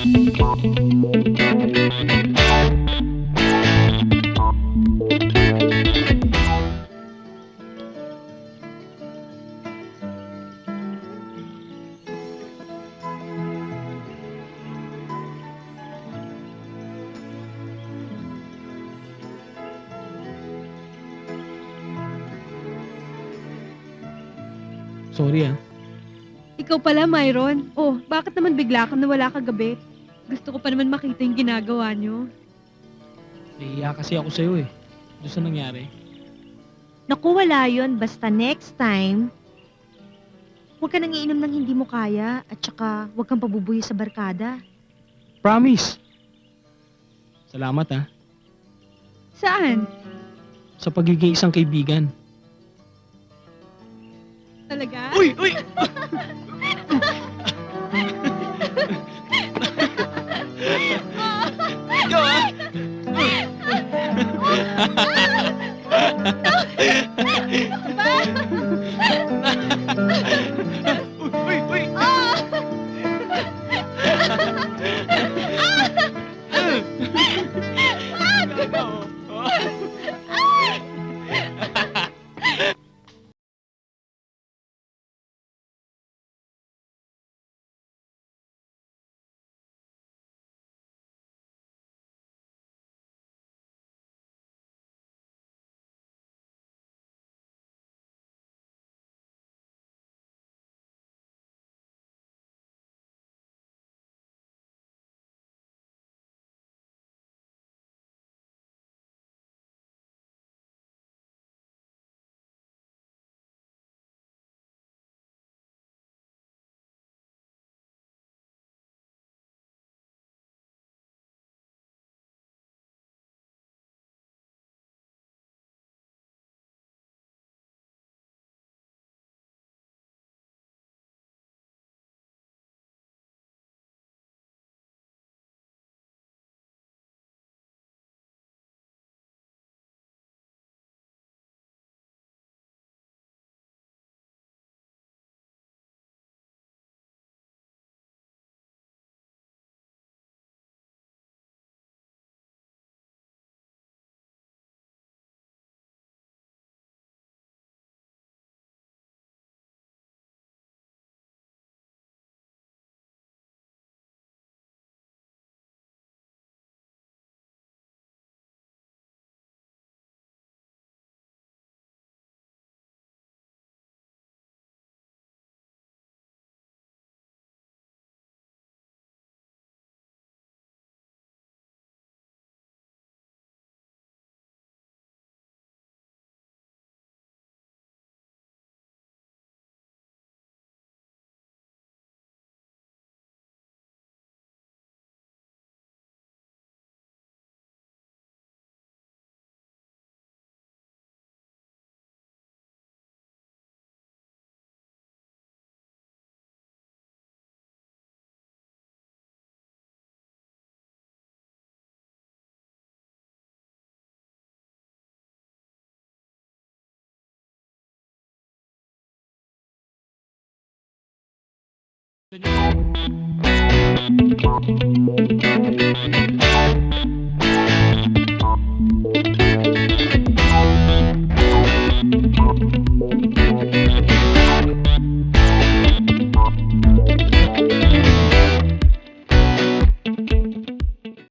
Sorry ah. Ikaw pala, Myron. Oh, bakit naman bigla kang nawala kagabi? Gusto ko pa naman makita yung ginagawa nyo. Nahiya kasi ako sa'yo eh. Doon sa nangyari. Naku, wala yun. Basta next time, huwag ka nang iinom ng hindi mo kaya at saka huwag kang pabubuyo sa barkada. Promise! Salamat ah. Saan? Sa pagiging isang kaibigan. Talaga? Uy! Uy! Yo ah! Uy! Uy! Talaga oh.